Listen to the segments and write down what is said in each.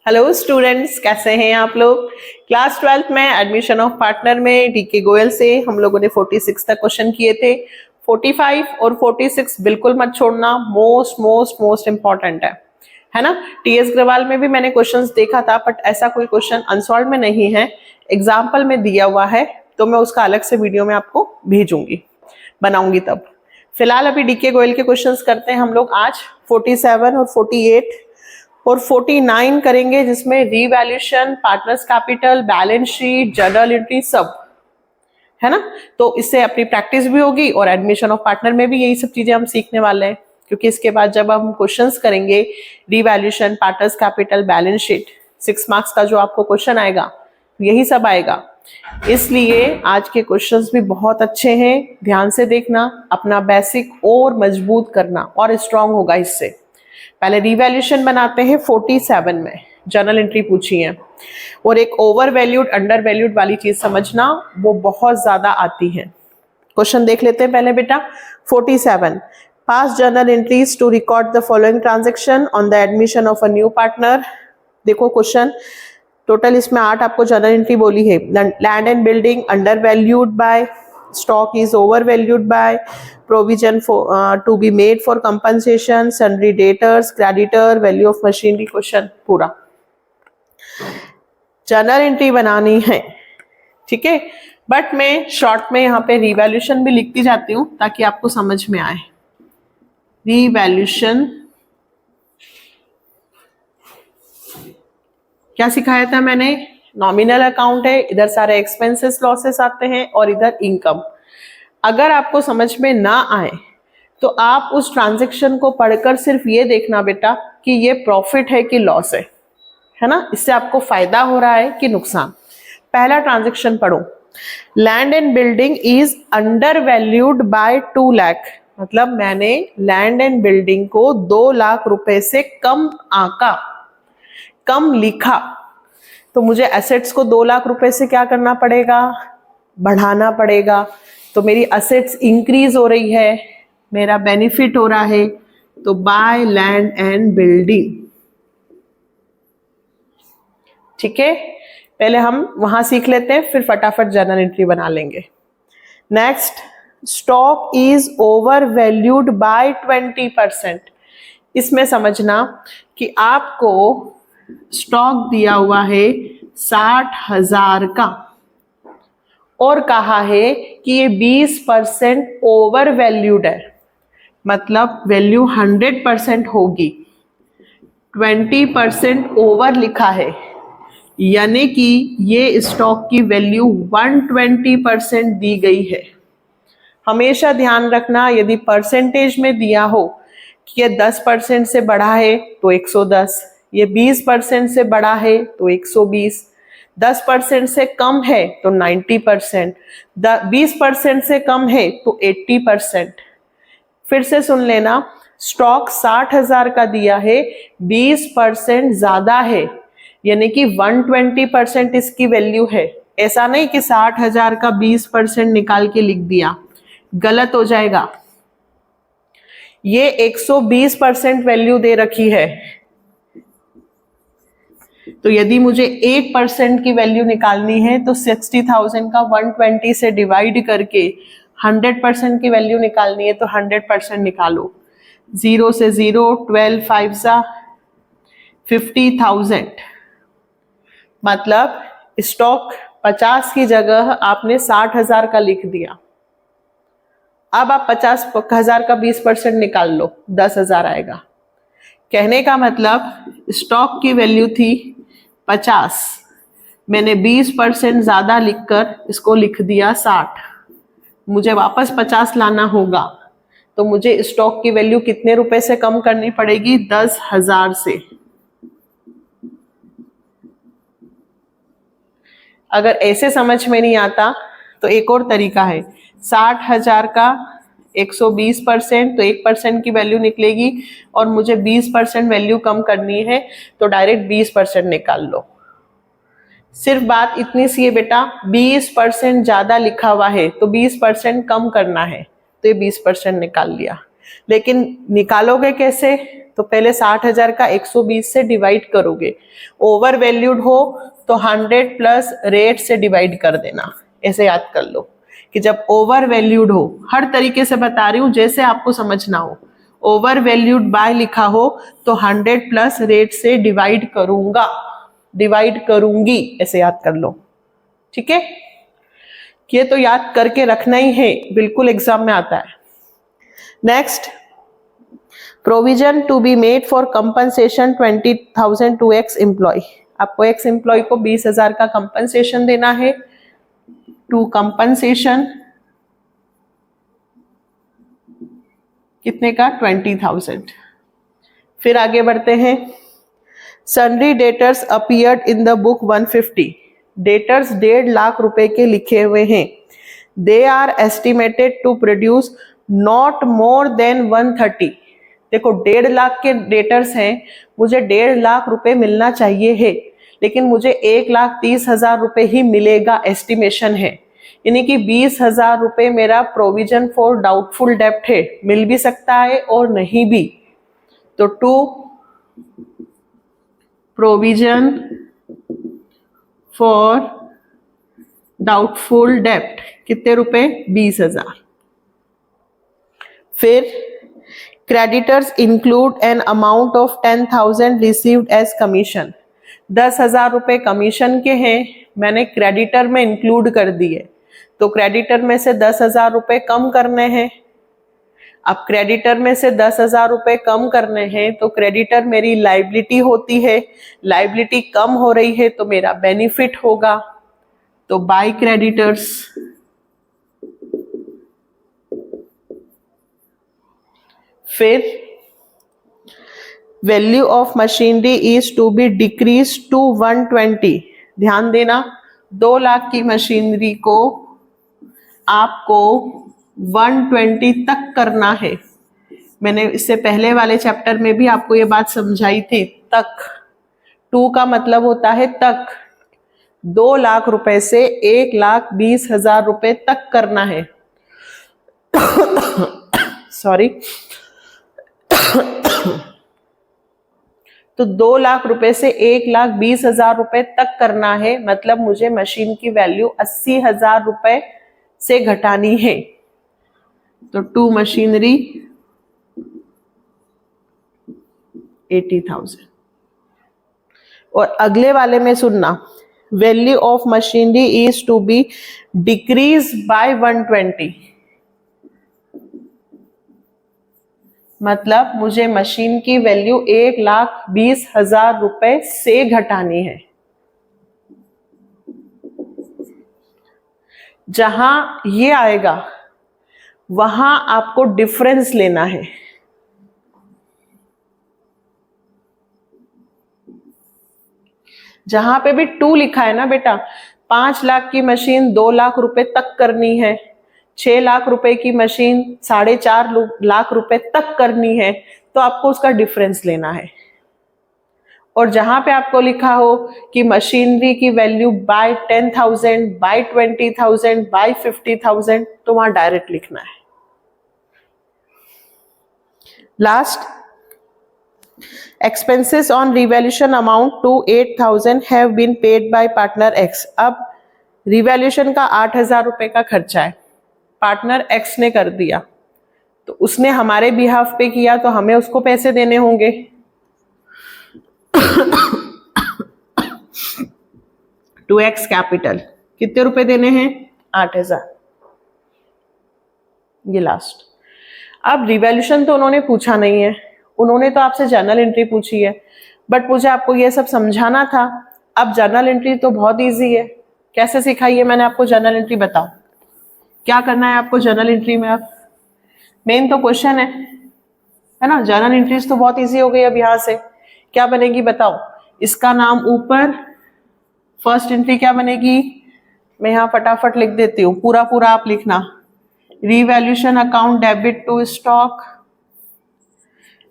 Hello students, कैसे हैं आप लोग। क्लास 12th में एडमिशन ऑफ पार्टनर में डीके गोयल से हम लोगों ने 46 तक क्वेश्चन किए थे। 45 और 46 बिल्कुल मत छोड़ना, मोस्ट इंपॉर्टेंट है ना। टीएस अग्रवाल में भी मैंने क्वेश्चंस देखा था, बट ऐसा कोई क्वेश्चन अनसॉल्व में नहीं है, एग्जाम्पल में दिया हुआ है, तो मैं उसका अलग से वीडियो में आपको भेजूंगी, बनाऊंगी तब। फिलहाल अभी डीके गोयल के क्वेश्चंस करते हैं हम लोग आज। 47 और 48 और 49 करेंगे, जिसमें revaluation, partners capital, balance sheet, journal entry सब है ना। तो इससे अपनी प्रैक्टिस भी होगी और एडमिशन ऑफ पार्टनर में भी यही सब चीजें हम सीखने वाले हैं, क्योंकि इसके बाद जब हम क्वेश्चंस करेंगे revaluation, partners capital, balance sheet, 6 marks का जो आपको क्वेश्चन आएगा यही सब आएगा। इसलिए आज के क्वेश्चंस भी बहुत अच्छे हैं, ध्यान से देखना, अपना बेसिक और मजबूत करना और स्ट्रांग होगा इससे। पहले रिवैल्यूएशन बनाते हैं। 47 में जर्नल एंट्री पूछी है, और एक ओवर वैल्यूड अंडर वैल्यूड वाली चीज समझना, वो बहुत ज्यादा आती है। क्वेश्चन देख लेते हैं पहले बेटा। 47 pass journal entries to record the following transaction on the admission of a new partner. देखो क्वेश्चन टोटल इसमें 8 आपको जर्नल एंट्री बोली है। Land and building undervalued by, stock is overvalued by, provision for to be made for compensation, sundry debtors, creditor, value of machinery। Question पूरा journal entry बनानी है, ठीक है। बट मैं शॉर्ट में यहाँ पे रिवैल्यूएशन भी लिखती जाती हूँ ताकि आपको समझ में आए। रिवैल्यूएशन क्या सिखाया था मैंने? नॉमिनल अकाउंट है, इधर सारे एक्सपेंसेस लॉसेस आते हैं और इधर इनकम। अगर आपको समझ में ना आए तो आप उस ट्रांजैक्शन को पढ़कर सिर्फ ये देखना बेटा कि ये प्रॉफिट है कि लॉस है ना। इससे आपको फायदा हो रहा है कि नुकसान। पहला ट्रांजैक्शन पढ़ो। Land and building is under valued bye 2 lakh, मतलब मैंने लैंड एंड बिल्डिंग को 2 लाख रुपए से कम आंका, कम लिखा। तो मुझे एसेट्स को 2 लाख रुपए से क्या करना पड़ेगा? बढ़ाना पड़ेगा। तो मेरी एसेट्स इंक्रीज हो रही है, मेरा बेनिफिट हो रहा है, तो बाय लैंड एंड बिल्डिंग, ठीक है। पहले हम वहां सीख लेते हैं, फिर फटाफट जर्नल एंट्री बना लेंगे। Next, stock is over valued bye 20%। इसमें समझना कि आपको स्टॉक दिया हुआ है 60,000 का, और कहा है कि ये 20% ओवर वैल्यूड है, मतलब वैल्यू 100% होगी, 20% ओवर लिखा है, यानी कि ये स्टॉक की वैल्यू 120% दी गई है। हमेशा ध्यान रखना, यदि परसेंटेज में दिया हो कि ये 10% से बढ़ा है तो 110, ये 20% से बढ़ा है तो 120, 10% से कम है तो 90%, 20% से कम है तो 80%। फिर से सुन लेना, स्टॉक 60,000 का दिया है, 20% ज्यादा है, यानी कि 120% इसकी वैल्यू है। ऐसा नहीं कि 60,000 का 20% निकाल के लिख दिया, गलत हो जाएगा। ये 120% वैल्यू दे रखी है, तो यदि मुझे 1% की वैल्यू निकालनी है तो 60,000 का 120 से डिवाइड करके 100% की वैल्यू निकालनी है तो 100% निकालो। 0 से 0, 12 5 सा 50,000, मतलब स्टॉक 50 की जगह आपने 60,000 का लिख दिया। अब आप 50,000 का 20% निकाल लो, 10,000 आएगा। कहने का मतलब स्टॉक की वैल्यू थी 50, मैंने 20% ज्यादा लिखकर इसको लिख दिया 60। मुझे वापस 50 लाना होगा, तो मुझे स्टॉक की वैल्यू कितने रुपए से कम करनी पड़ेगी? 10,000 से। अगर ऐसे समझ में नहीं आता तो एक और तरीका है, 60,000 का 120%, तो 1% की वैल्यू निकलेगी, और मुझे 20% वैल्यू कम करनी है तो डायरेक्ट 20% निकाल लो। सिर्फ बात इतनी सी है बेटा, 20% ज्यादा लिखा हुआ है तो 20% कम करना है, तो ये 20% निकाल लिया। लेकिन निकालोगे कैसे? तो पहले 60,000 का 120 से डिवाइड करोगे, ओवर वैल्यूड हो तो 100 प्लस रेट से डिवाइड कर देना। ऐसे याद कर लो कि जब ओवर वैल्यूड हो, हर तरीके से बता रही हूं जैसे आपको समझना हो, ओवर वैल्यूड बाय लिखा हो तो 100 प्लस रेट से डिवाइड करूंगा, डिवाइड करूंगी, ऐसे याद कर लो। ठीक है, ये तो याद करके रखना ही है, बिल्कुल एग्जाम में आता है। Next, provision to be made for compensation 20,000 to X employee. आपको एक्स एम्प्लॉय को 20,000 का कंपनसेशन देना है, टू कंपनसेशन कितने का? 20,000। फिर आगे बढ़ते हैं, sundry debtors appeared in the book 150। Debtors 1.5 lakh रुपए के लिखे हुए हैं। They are estimated to produce not more than 130। देखो 1.5 लाख के डेटर्स हैं, मुझे 1.5 लाख रुपए मिलना चाहिए है, लेकिन मुझे 1,30,000 रुपए ही मिलेगा, एस्टिमेशन है। यानी कि 20,000 रुपए मेरा प्रोविजन फॉर डाउटफुल डेब्ट है, मिल भी सकता है और नहीं भी। तो टू प्रोविजन फॉर डाउटफुल डेब्ट कितने रुपए? 20,000। फिर creditors include an amount of 10,000 received as commission. 10,000 रुपए कमीशन के हैं, मैंने क्रेडिटर में इंक्लूड कर दिए, तो क्रेडिटर में से 10,000 रुपए कम करने हैं। अब क्रेडिटर में से 10,000 रुपए कम करने हैं तो क्रेडिटर मेरी लाइबिलिटी होती है, लाइबिलिटी कम हो रही है तो मेरा बेनिफिट होगा, तो बाय क्रेडिटर्स। फिर value of machinery is to be decrease to 120। ध्यान देना, 2 लाख की मशीनरी को आपको 120 तक करना है। मैंने इससे पहले वाले चैप्टर में भी आपको ये बात समझाई थी, तक। 2 का मतलब होता है तक। 2 लाख रुपए से 1,20,000 रुपए तक करना है। सॉरी। तो 2 लाख रुपए से 1,20,000 रुपए तक करना है, मतलब मुझे मशीन की वैल्यू 80,000 रुपए से घटानी है। तो टू मशीनरी 80,000। और अगले वाले में सुनना, value of machinery is to be decrease by 120। मतलब मुझे मशीन की वैल्यू 1,20,000 रुपए से घटानी है। जहां ये आएगा वहां आपको डिफरेंस लेना है। जहां पे भी 2 लिखा है ना बेटा, 5 लाख की मशीन 2 लाख रुपए तक करनी है, 6 लाख रुपए की मशीन 4.5 लाख रुपए तक करनी है, तो आपको उसका डिफरेंस लेना है। और जहां पे आपको लिखा हो कि मशीनरी की वैल्यू बाय 10,000, बाय 20,000, बाय 50,000, तो वहां डायरेक्ट लिखना है। Last, expenses on revaluation amount to 8,000 have been paid by partner X। अब रिवैल्यूएशन का 8,000 रुपए का खर्चा है, पार्टनर X ने कर दिया, तो उसने हमारे बिहाफ पे किया तो हमें उसको पैसे देने होंगे। टू एक्स कैपिटल कितने रुपए देने हैं? 8,000। ये लास्ट। अब रिवैल्यूएशन तो उन्होंने पूछा नहीं है, उन्होंने तो आपसे जर्नल एंट्री पूछी है, बट मुझे आपको ये सब समझाना था। अब जर्नल एंट्री तो बहुत इजी है, कैसे सिखाई है मैंने आपको जर्नल एंट्री, बताओ क्या करना है आपको जर्नल एंट्री में। अब मेन तो क्वेश्चन है ना, जर्नल एंट्रीज तो बहुत इजी हो गई। अब यहां से क्या बनेगी बताओ, इसका नाम ऊपर, फर्स्ट एंट्री क्या बनेगी, मैं यहां फटाफट लिख देती हूँ, पूरा पूरा आप लिखना। Revaluation account debit to stock,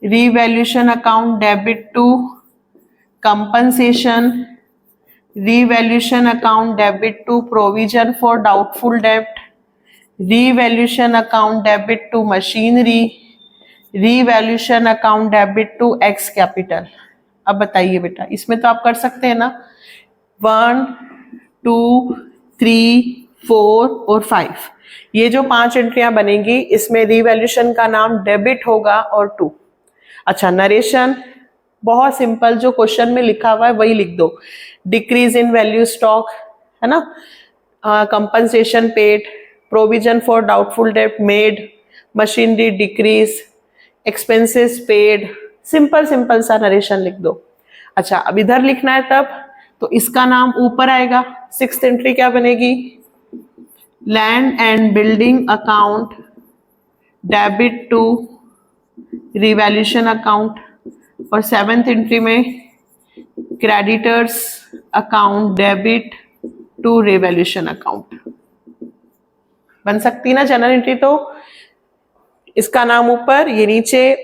revaluation account debit to compensation, revaluation account debit to provision for doubtful debt, revaluation account debit to machinery, revaluation account debit to X capital. अब बताइए बेटा, इसमें तो आप कर सकते हैं ना, 1 2 3 4 और 5, ये जो 5 एंट्रियां बनेंगी इसमें रीवैल्यूएशन का नाम डेबिट होगा और टू। अच्छा, नरेशन बहुत सिंपल, जो क्वेश्चन में लिखा हुआ है वही लिख दो। डिक्रीज इन वैल्यू स्टॉक, है ना, compensation paid, provision for doubtful debt made, machinery decrease, expenses paid, simple simple सा नरेशन लिख दो। अच्छा, अब इधर लिखना है तब तो इसका नाम ऊपर आएगा। 6th एंट्री क्या बनेगी, land and building account debit to revaluation account, और 7th एंट्री में creditors account debit to revaluation account. बन सकती ना जनरल एंट्री, तो इसका नाम ऊपर, ये नीचे,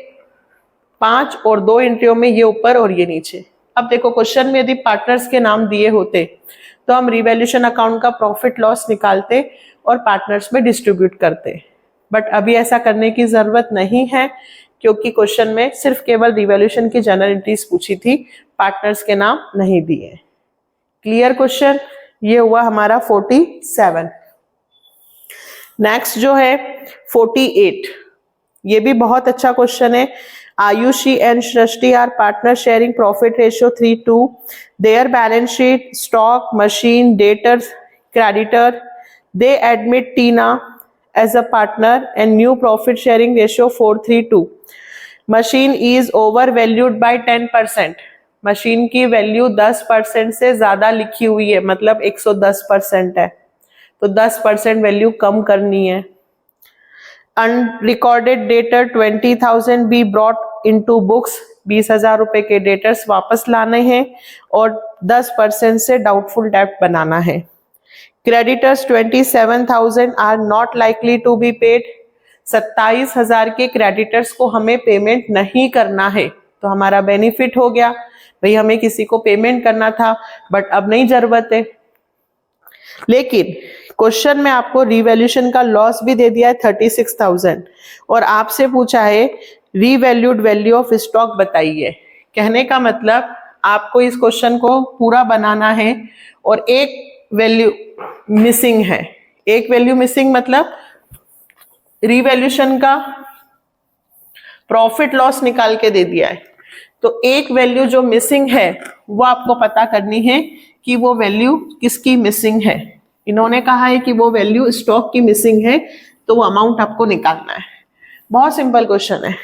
5 और 2 एंट्रियों में ये ऊपर और ये नीचे। अब देखो क्वेश्चन में यदि पार्टनर्स के नाम दिए होते तो हम रिवैल्यूएशन अकाउंट का प्रॉफिट लॉस निकालते और पार्टनर्स में डिस्ट्रीब्यूट करते, बट अभी ऐसा करने की जरूरत नहीं है क्योंकि क्वेश्चन में सिर्फ केवल रिवैल्यूएशन की जनरल एंट्रीज पूछी थी, पार्टनर्स के नाम नहीं दिए। क्लियर क्वेश्चन, ये हुआ हमारा 47। नेक्स्ट जो है 48, ये भी बहुत अच्छा क्वेश्चन है। Ayushi and Srishti are partner sharing profit ratio 3:2, their balance sheet stock machine debtors creditor, they admit Tina as a partner and new profit sharing ratio 4:3:2, machine is overvalued by 10%, machine की वैल्यू 10% से ज्यादा लिखी हुई है, मतलब 110% है, तो 10% वैल्यू कम करनी है। Unrecorded debtor 20,000 be brought into books, 20,000 रुपए के डेटर्स वापस लाने हैं और 10% से डाउटफुल डेट बनाना है। Creditors 27,000 are not likely to be paid, 27,000 के क्रेडिटर्स को हमें पेमेंट नहीं करना है, तो हमारा बेनिफिट हो गया, भाई हमें किसी को पेमेंट करना था बट अब नहीं जरूरत है। लेकिन क्वेश्चन में आपको रिवैल्यूएशन का लॉस भी दे दिया है 36,000 और आपसे पूछा है रीवैल्यूड वैल्यू ऑफ स्टॉक बताइए। कहने का मतलब आपको इस क्वेश्चन को पूरा बनाना है और एक वैल्यू मिसिंग है। एक वैल्यू मिसिंग मतलब रिवैल्यूएशन का प्रॉफिट लॉस निकाल के दे दिया है, तो एक वैल्यू जो मिसिंग है वो आपको पता करनी है कि वो वैल्यू किसकी मिसिंग है। इन्होंने कहा है कि वो वैल्यू स्टॉक की मिसिंग है, तो वो अमाउंट आपको निकालना है। बहुत सिंपल क्वेश्चन है,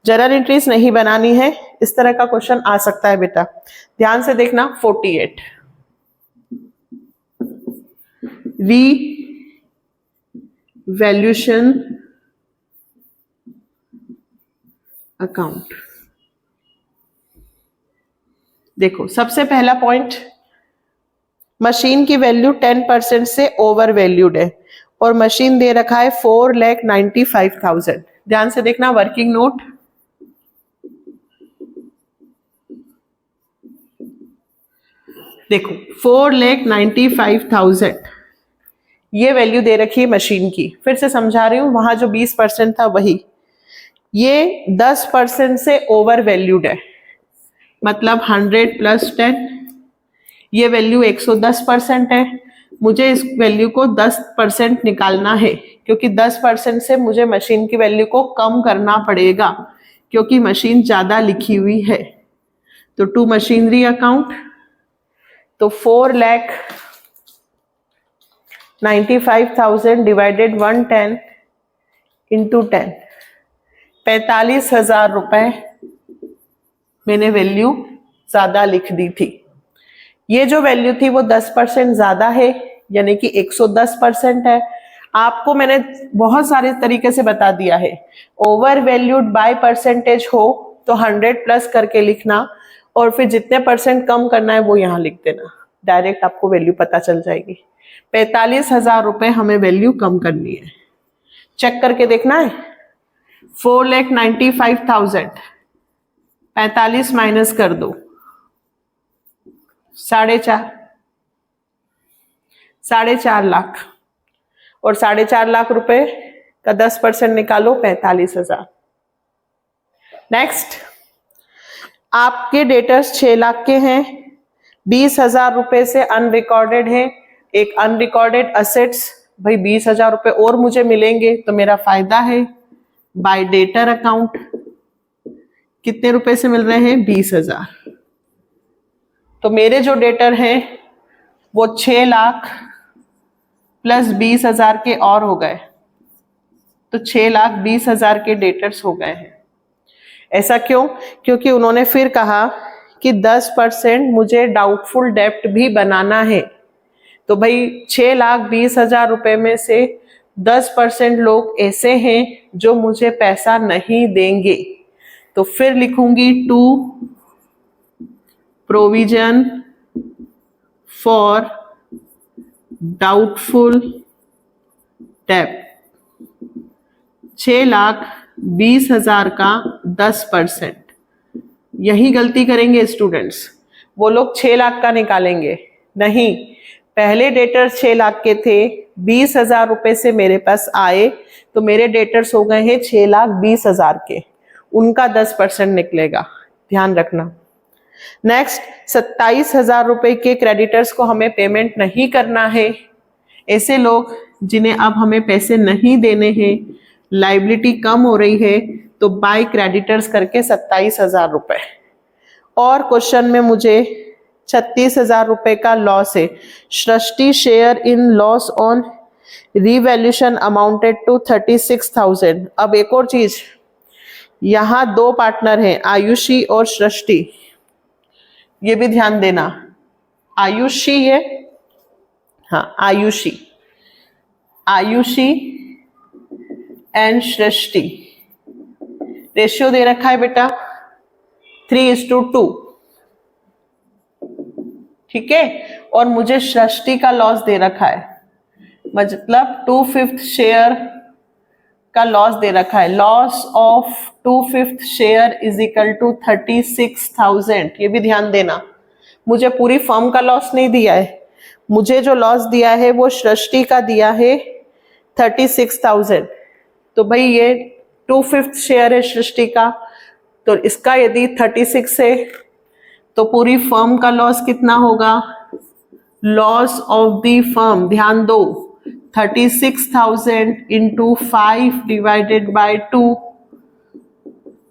जनरल एंट्रीज नहीं बनानी है, इस तरह का क्वेश्चन आ सकता है बेटा। ध्यान से देखना 48, रीवैल्यूएशन अकाउंट। देखो सबसे पहला पॉइंट, मशीन की वैल्यू 10% से ओवर वैल्यूड है और मशीन दे रखा है 4,95,000। ध्यान से देखना वर्किंग नोट, देखो 4,95,000 ये वैल्यू दे रखी है मशीन की। फिर से समझा रही हूं, वहां जो 20% था वही, ये 10% से ओवर वैल्यूड है, मतलब 100 + 10, ये वैल्यू 110% है। मुझे इस वैल्यू को 10% निकालना है क्योंकि 10% से मुझे मशीन की वैल्यू को कम करना पड़ेगा क्योंकि मशीन ज्यादा लिखी हुई है। तो टू मशीनरी अकाउंट, तो 4,95,000 डिवाइडेड 110 इंटू 10, 45,000 रुपए मैंने वैल्यू ज्यादा लिख दी थी। ये जो वैल्यू थी वो 10% ज्यादा है, यानी कि 110% है। आपको मैंने बहुत सारे तरीके से बता दिया है, ओवर वैल्यूड बाय परसेंटेज हो तो 100+ करके लिखना और फिर जितने % कम करना है वो यहाँ लिख देना, डायरेक्ट आपको वैल्यू पता चल जाएगी। 45,000 रुपए हमें वैल्यू कम करनी है, चेक करके देखना है। 4,95,000, 45 माइनस कर दो, 4.5 लाख, और 4.5 लाख रुपए का 10% निकालो 45,000। नेक्स्ट, आपके डेटर्स 6 लाख के हैं, 20,000 रुपए से अनरिकॉर्डेड है, एक अनरिकॉर्डेड असेट्स, भाई 20,000 रुपए और मुझे मिलेंगे तो मेरा फायदा है। बाय डेटर अकाउंट कितने रुपए से मिल रहे हैं? 20,000। तो मेरे जो डेटर हैं वो 6 लाख प्लस 20,000 के और हो गए, तो 6,20,000 के डेटर्स हो गए हैं। ऐसा क्यों? क्योंकि उन्होंने फिर कहा कि 10% मुझे डाउटफुल डेप्ट भी बनाना है। तो भाई 6,20,000 रुपए में से 10% लोग ऐसे हैं जो मुझे पैसा नहीं देंगे, तो फिर लिखूंगी टू प्रोविजन फॉर डाउटफुल डेप्ट। 6,20,000 का 10%, यही गलती करेंगे स्टूडेंट्स। वो लोग 6 लाख का निकालेंगे, नहीं, पहले डेटर्स 6 लाख के थे, 20,000 रुपए से मेरे पास आए, तो मेरे डेटर्स हो गए हैं 6,20,000 के, उनका 10% निकलेगा, ध्यान रखना। नेक्स्ट, 27,000 रुपए के क्रेडिटर्स को हमें पेमेंट नहीं करना है। ऐसे लोग जिन्हें अब हमें पैसे नहीं देने हैं, लाइबिलिटी कम हो रही है, तो बाय क्रेडिटर्स करके 27,000 रुपए। और क्वेश्चन में मुझे 36,000 रुपए का लॉस है। Srishti share in loss on revaluation amounted to 36,000। अब एक और चीज, यहां 2 पार्टनर हैं, आयुषी और सृष्टि, ये भी ध्यान देना। आयुषी है, हाँ आयुषी एंड सृष्टि। रेशियो दे रखा है बेटा 3:2, ठीक है। और मुझे सृष्टि का लॉस दे रखा है, मतलब 2/5 शेयर का लॉस दे रखा है। Loss of 2/5 share is equal to 36,000। ये भी ध्यान देना, मुझे पूरी फर्म का लॉस नहीं दिया है, मुझे जो लॉस दिया है वो सृष्टि का दिया है 36,000। तो भाई ये 2/5 शेयर है सृष्टि का, तो इसका यदि 36 है तो पूरी फर्म का लॉस कितना होगा? लॉस ऑफ द फर्म, ध्यान दो, 36,000 इंटू 5 डिवाइडेड बाय 2,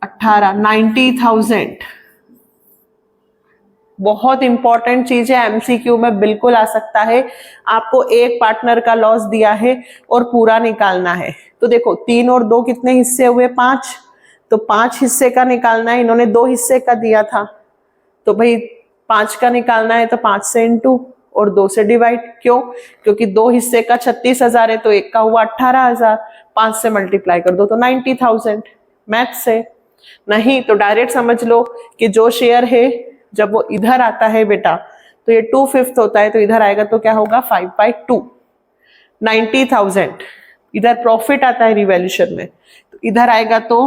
18, 90,000। बहुत इंपॉर्टेंट चीज है, एमसीक्यू में बिल्कुल आ सकता है। आपको एक पार्टनर का लॉस दिया है और पूरा निकालना है। तो देखो 3 और 2 कितने हिस्से हुए? 5, तो 5 हिस्से का निकालना है। इन्होंने 2 हिस्से का दिया था, तो भाई 5 का निकालना है, तो 5 से इंटू और 2 से डिवाइड। क्यों? क्योंकि 2 हिस्से का 36,000 है, तो एक का हुआ 18,000, 5 से मल्टीप्लाई कर दो तो 90,000। मैथ से नहीं तो डायरेक्ट समझ लो कि जो शेयर है जब वो इधर आता है बेटा, तो ये 2/5 होता है, तो इधर आएगा तो क्या होगा? 5/2, 90,000। इधर प्रॉफिट आता है रिवैल्यूएशन में, तो इधर आएगा तो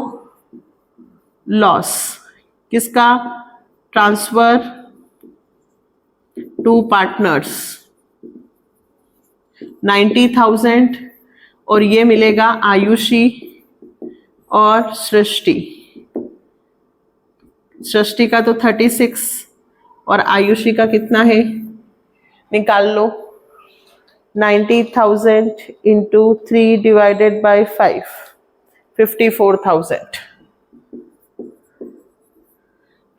लॉस। किसका? ट्रांसफर टू पार्टनर्स 90,000, और ये मिलेगा आयुषी और सृष्टि। सृष्टि का तो 36 और आयुषी का कितना है? निकाल लो, 90,000 इंटू 3 डिवाइडेड बाय 5, 54,000।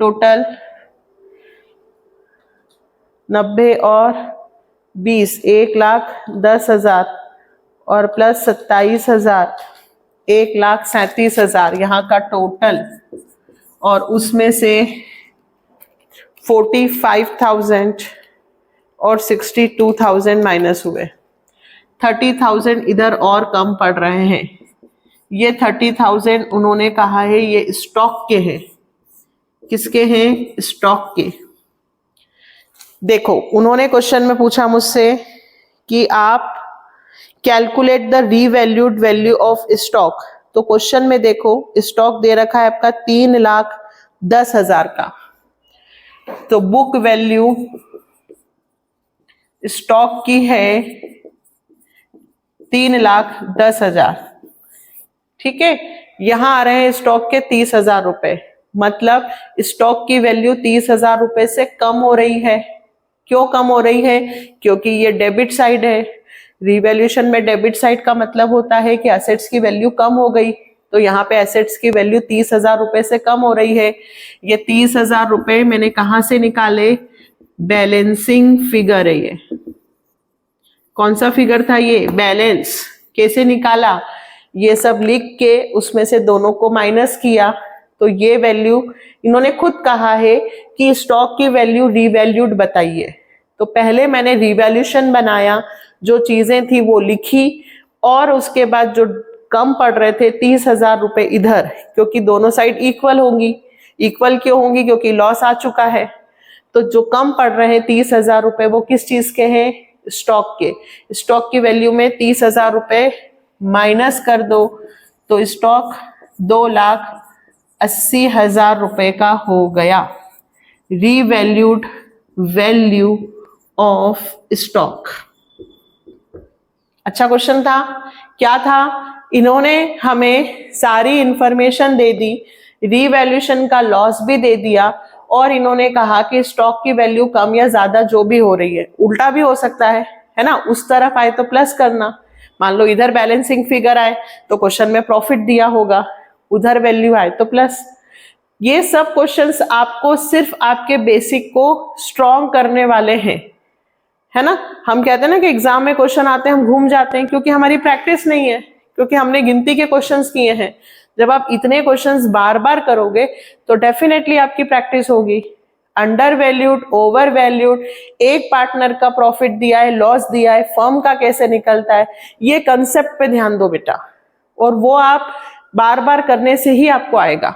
टोटल 90 और 20, 1,10,000 और प्लस 27,000, 1,37,000 यहाँ का टोटल। और उसमें से 45,000 और 62,000 माइनस हुए, 30,000 इधर और कम पड़ रहे हैं। ये 30,000 उन्होंने कहा है ये स्टॉक के हैं। किसके हैं? स्टॉक के। देखो उन्होंने क्वेश्चन में पूछा मुझसे कि आप calculate the revalued value of stock. तो क्वेश्चन में देखो स्टॉक दे रखा है आपका 3,10,000 का, तो बुक वैल्यू स्टॉक की है 3,10,000, ठीक है। यहाँ आ रहे हैं स्टॉक के 30,000 रुपए, मतलब स्टॉक की वैल्यू 30,000 रुपए से कम हो रही है। क्यों कम हो रही है? क्योंकि ये डेबिट साइड है। रिवैल्यूएशन में डेबिट साइड का मतलब होता है कि एसेट्स की वैल्यू कम हो गई, तो यहाँ पे एसेट्स की वैल्यू 30,000 रुपए से कम हो रही है। ये 30,000 रुपए मैंने कहाँ से निकाले? बैलेंसिंग फिगर है ये। कौन सा फिगर था ये? बैलेंस। कैसे निकाला? ये सब लिख के उसमें से दोनों को माइनस किया, तो ये वैल्यू इन्होंने खुद कहा है कि स्टॉक की वैल्यू रीवैल्यूड बताइए। तो पहले मैंने रिवैल्यूशन बनाया, जो चीजें थी वो लिखी, और उसके बाद जो कम पड़ रहे थे 30,000 रुपए इधर, क्योंकि दोनों साइड इक्वल होंगी। इक्वल क्यों होंगी? क्योंकि लॉस आ चुका है। तो जो कम पड़ रहे हैं 30,000 रुपए वो किस चीज के हैं? स्टॉक के। स्टॉक की वैल्यू में 30,000 रुपए माइनस कर दो तो स्टॉक 2,80,000 रुपए का हो गया। Revalued value of stock. अच्छा क्वेश्चन था। क्या था? इन्होंने हमें सारी इंफॉर्मेशन दे दी, रीवैल्यूएशन का लॉस भी दे दिया, और इन्होंने कहा कि स्टॉक की वैल्यू कम या ज्यादा जो भी हो रही है, उल्टा भी हो सकता है ना? उस तरफ आए तो प्लस करना। मान लो इधर बैलेंसिंग फिगर आए तो क्वेश्चन में प्रॉफिट दिया होगा, उधर वैल्यू आए तो प्लस। ये सब क्वेश्चंस आपको सिर्फ आपके बेसिक को स्ट्रॉन्ग करने वाले हैं, है ना? हम कहते हैं ना कि एग्जाम में क्वेश्चन आते हैं हम घूम जाते हैं, क्योंकि हमारी प्रैक्टिस नहीं है, क्योंकि हमने गिनती के क्वेश्चंस किए हैं। जब आप इतने क्वेश्चंस बार बार करोगे तो डेफिनेटली आपकी प्रैक्टिस होगी। अंडर वैल्यूड, ओवर वैल्यूड, एक पार्टनर का प्रॉफिट दिया है, लॉस दिया है, फर्म का कैसे निकलता है, ये कंसेप्ट पे ध्यान दो बेटा, और वो आप बार बार करने से ही आपको आएगा।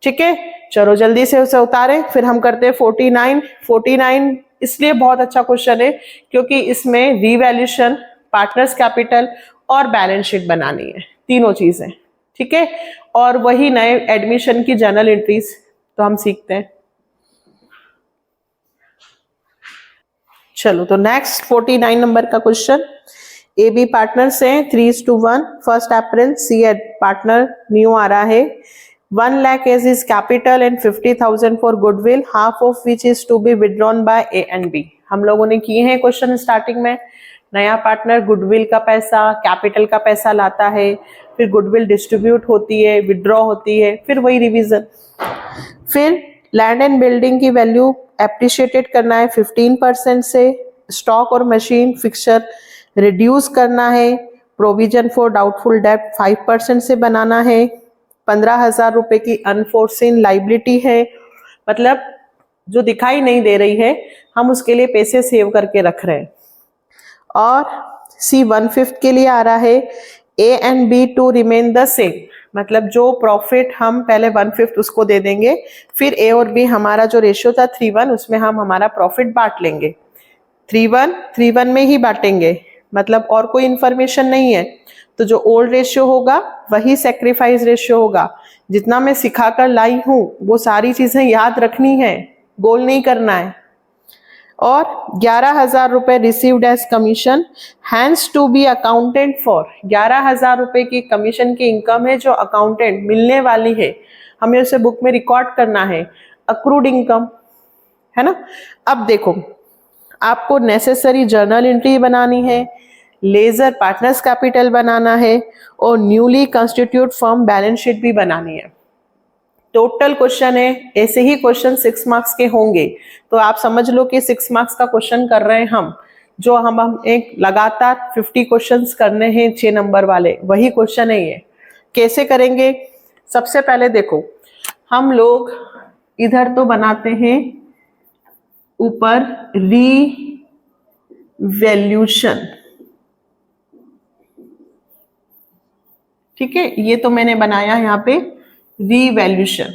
ठीक है, चलो जल्दी से उसे उतारें, फिर हम करते हैं 49 इसलिए बहुत अच्छा क्वेश्चन है क्योंकि इसमें रीवैल्यूएशन, पार्टनर्स कैपिटल और बैलेंस शीट बनानी है, तीनों चीजें। ठीक है, और वही नए एडमिशन की जर्नल एंट्रीज तो हम सीखते हैं। चलो तो नेक्स्ट 49 नंबर का क्वेश्चन। ए बी पार्टनर्स हैं 3:1, 1 अप्रैल सी एड पार्टनर न्यू आ रहा है। 1 lakh is his capital and 50,000 for goodwill, half of which is to be withdrawn by A and B. हम लोगों ने किए हैं क्वेश्चन स्टार्टिंग में। नया पार्टनर गुडविल का पैसा, कैपिटल का पैसा लाता है, फिर गुडविल डिस्ट्रीब्यूट होती है, विड्रॉ होती है, फिर वही रिवीजन। फिर लैंड एंड बिल्डिंग की वैल्यू एप्रिशिएटेड करना है 15% से, स्टॉक और मशीन फिक्सचर रिड्यूस करना है, प्रोविजन फॉर डाउटफुल डेब्ट 5% से बनाना है, 15,000 रुपए की अनफोर्सिन लाइबिलिटी है, मतलब जो दिखाई नहीं दे रही है, हम उसके लिए पैसे सेव करके रख रहे हैं। और सी 1/5 के लिए आ रहा है A and B to remain the same, मतलब जो प्रॉफिट हम पहले 1/5 उसको दे देंगे, फिर ए और बी हमारा जो रेशियो था 3:1 उसमें हम हमारा प्रॉफिट बांट लेंगे। 3:1 में ही बांटेंगे, मतलब और कोई इंफॉर्मेशन नहीं है। तो जो ओल्ड रेशियो होगा वही सेक्रीफाइस रेशियो होगा। जितना मैं सिखा कर लाई हूं वो सारी चीजें याद रखनी है, गोल नहीं करना है। और 11,000 रुपए received as commission, hence to be accounted for. 11,000 रुपए की कमीशन की इनकम है जो अकाउंटेंट मिलने वाली है, हमें उसे बुक में रिकॉर्ड करना है, अक्रूड इनकम, है ना? अब देखो, आपको नेसेसरी जर्नल एंट्री बनानी है, लेजर पार्टनर्स कैपिटल बनाना है, और newly constitute firm balance sheet भी बनानी है। टोटल क्वेश्चन है, ऐसे ही क्वेश्चन 6 मार्क्स के होंगे, तो आप समझ लो कि 6 मार्क्स का क्वेश्चन कर रहे हैं हम। जो हम एक लगातार 50 क्वेश्चंस करने हैं 6 नंबर वाले, वही क्वेश्चन है ये। कैसे करेंगे? सबसे पहले देखो, हम लोग इधर तो बनाते हैं ऊपर रीवैल्यूएशन, ठीक है, ये तो मैंने बनाया यहाँ पे रीवैल्यूएशन।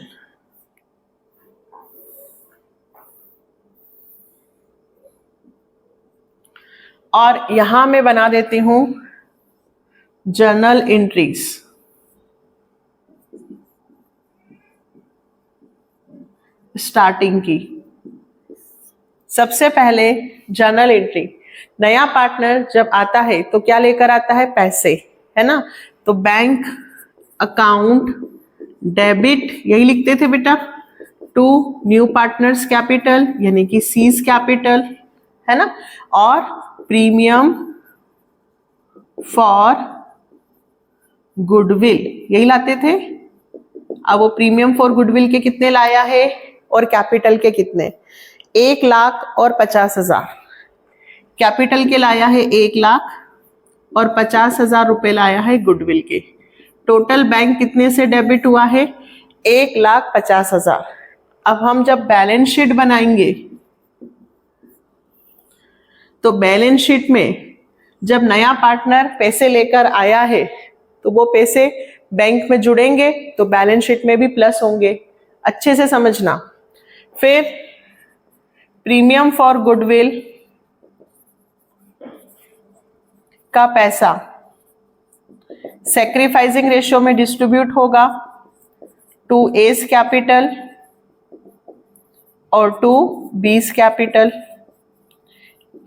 और यहां मैं बना देती हूं जर्नल एंट्रीज। स्टार्टिंग की सबसे पहले जर्नल एंट्री, नया पार्टनर जब आता है तो क्या लेकर आता है? पैसे, है ना? तो बैंक अकाउंट डेबिट, यही लिखते थे बेटा, टू न्यू पार्टनर्स कैपिटल यानी कि सीज कैपिटल, है ना, और प्रीमियम फॉर गुडविल, यही लाते थे। अब वो प्रीमियम फॉर गुडविल के कितने लाया है और कैपिटल के कितने, 1,50,000। कैपिटल के लाया है 1,00,000 और 50,000 रुपए लाया है गुडविल के। टोटल बैंक कितने से डेबिट हुआ है, 1,50,000। अब हम जब बैलेंस शीट बनाएंगे तो बैलेंस शीट में जब नया पार्टनर पैसे लेकर आया है तो वो पैसे बैंक में जुड़ेंगे तो बैलेंस शीट में भी प्लस होंगे, अच्छे से समझना। फिर प्रीमियम फॉर गुडविल का पैसा सैक्रिफाइसिंग रेशियो में डिस्ट्रीब्यूट होगा टू एज कैपिटल और टू बीज कैपिटल।